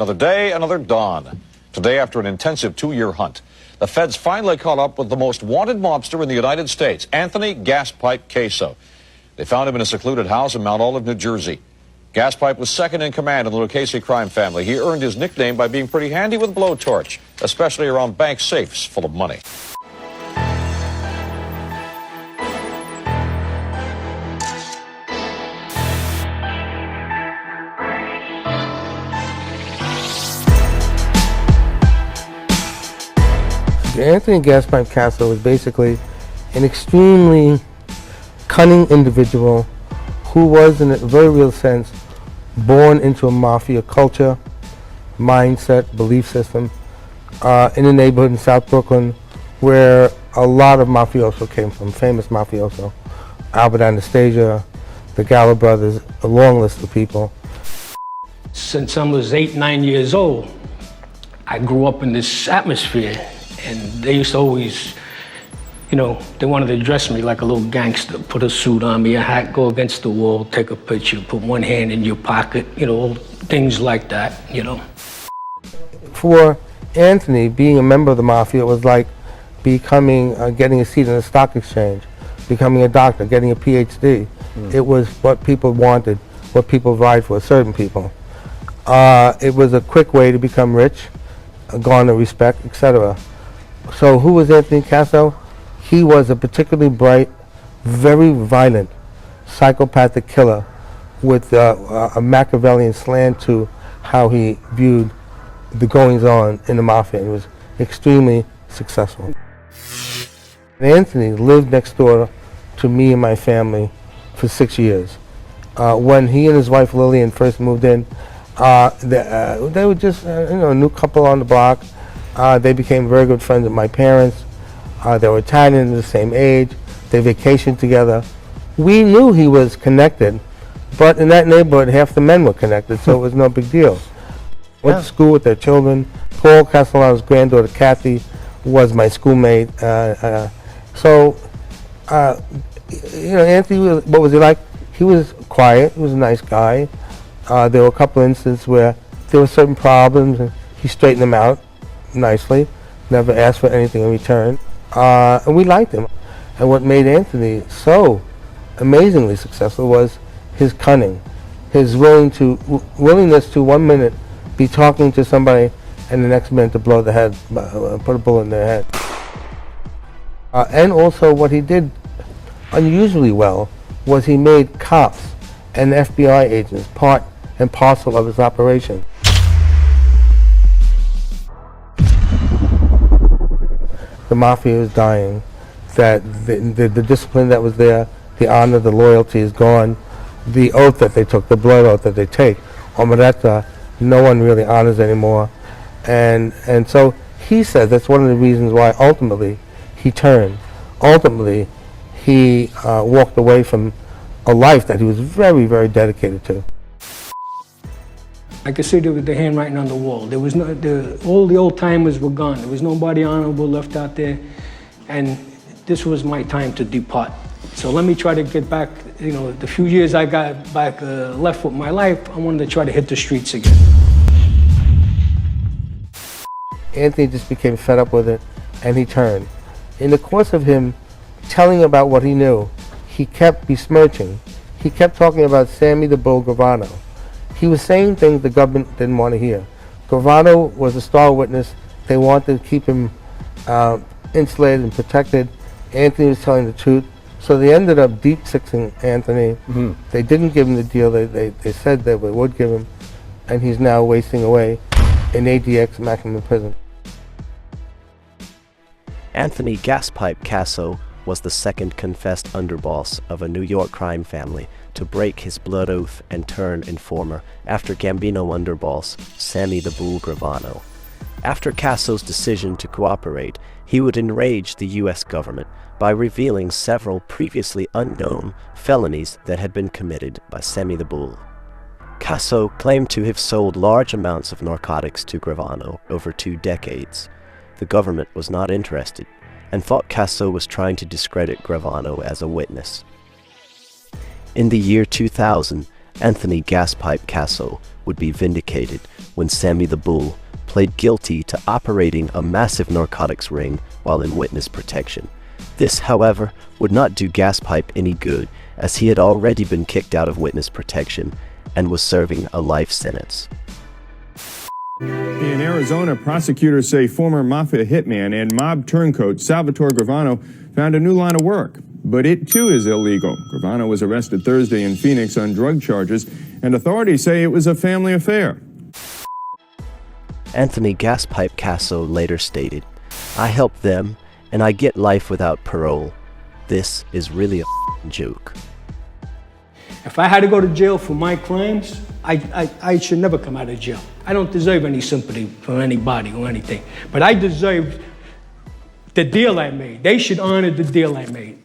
another day, another dawn. Today, after an intensive 2-year hunt, the feds finally caught up with the most wanted mobster in the United States, Anthony Gaspipe Casso. They found him in a secluded house in Mount Olive, New Jersey. Gaspipe was second in command in the Lucchese crime family. He earned his nickname by being pretty handy with a blowtorch, especially around bank safes full of money. Anthony Gaspipe Casso was basically an extremely cunning individual who was, in a very real sense, born into a mafia culture, mindset, belief system, in a neighborhood in South Brooklyn where a lot of mafioso came from, famous mafioso. Albert Anastasia, the Gallo brothers, a long list of people. Since I was 8, 9 years old, I grew up in this atmosphere. And they used to always, you know, they wanted to dress me like a little gangster, put a suit on me, a hat, go against the wall, take a picture, put one hand in your pocket, you know, things like that, you know. For Anthony, being a member of the Mafia was like becoming, getting a seat in a stock exchange, becoming a doctor, getting a PhD. It was what people wanted, what people vied for, certain people. It was a quick way to become rich, garner respect, etc. So who was Anthony Casso? He was a particularly bright, very violent, psychopathic killer with a Machiavellian slant to how he viewed the goings-on in the Mafia. He was extremely successful. And Anthony lived next door to me and my family for 6 years. When he and his wife Lillian first moved in, they were just a new couple on the block. They became very good friends with my parents. They were Italian, the same age. They vacationed together. We knew he was connected, but in that neighborhood, half the men were connected, so it was no big deal. Went to school with their children. Paul Castellano's granddaughter, Kathy, was my schoolmate. Anthony, what was he like? He was quiet. He was a nice guy. There were a couple of instances where there were certain problems, and he straightened them out nicely, never asked for anything in return, and we liked him. And what made Anthony so amazingly successful was his cunning, his willingness to 1 minute be talking to somebody and the next minute to blow the head, put a bullet in their head. And also what he did unusually well was he made cops and FBI agents part and parcel of his operation. The Mafia is dying, that the discipline that was there, the honor, the loyalty is gone. The oath that they took, the blood oath that they take, omeretta, no one really honors anymore. And so he said that's one of the reasons why ultimately he turned. Ultimately, he walked away from a life that he was very, very dedicated to. I could see the handwriting on the wall. There was all the old timers were gone. There was nobody honorable left out there, and this was my time to depart. So let me try to get back. You know, the few years I got back left with my life, I wanted to try to hit the streets again. Anthony just became fed up with it, and he turned. In the course of him telling about what he knew, he kept besmirching. He kept talking about Sammy the Bull Gravano. He was saying things the government didn't want to hear. Gravano was a star witness. They wanted to keep him insulated and protected. Anthony was telling the truth. So they ended up deep-sixing Anthony. They didn't give him the deal they said they would give him, and he's now wasting away in ADX maximum prison. Anthony Gaspipe Casso was the second confessed underboss of a New York crime family to break his blood oath and turn informer after Gambino Underboss, Sammy The Bull Gravano. After Casso's decision to cooperate, he would enrage the U.S. government by revealing several previously unknown felonies that had been committed by Sammy the Bull. Casso claimed to have sold large amounts of narcotics to Gravano over 2 decades. The government was not interested and thought Casso was trying to discredit Gravano as a witness. In the year 2000, Anthony Gaspipe Casso would be vindicated when Sammy the Bull pled guilty to operating a massive narcotics ring while in witness protection. This, however, would not do Gaspipe any good, as he had already been kicked out of witness protection and was serving a life sentence. In Arizona, prosecutors say former Mafia hitman and mob turncoat Salvatore Gravano found a new line of work. But it, too, is illegal. Gravano was arrested Thursday in Phoenix on drug charges, and authorities say it was a family affair. Anthony Gaspipe Casso later stated, "I help them, and I get life without parole. This is really a joke." If I had to go to jail for my crimes, I should never come out of jail. I don't deserve any sympathy from anybody or anything. But I deserve the deal I made. They should honor the deal I made.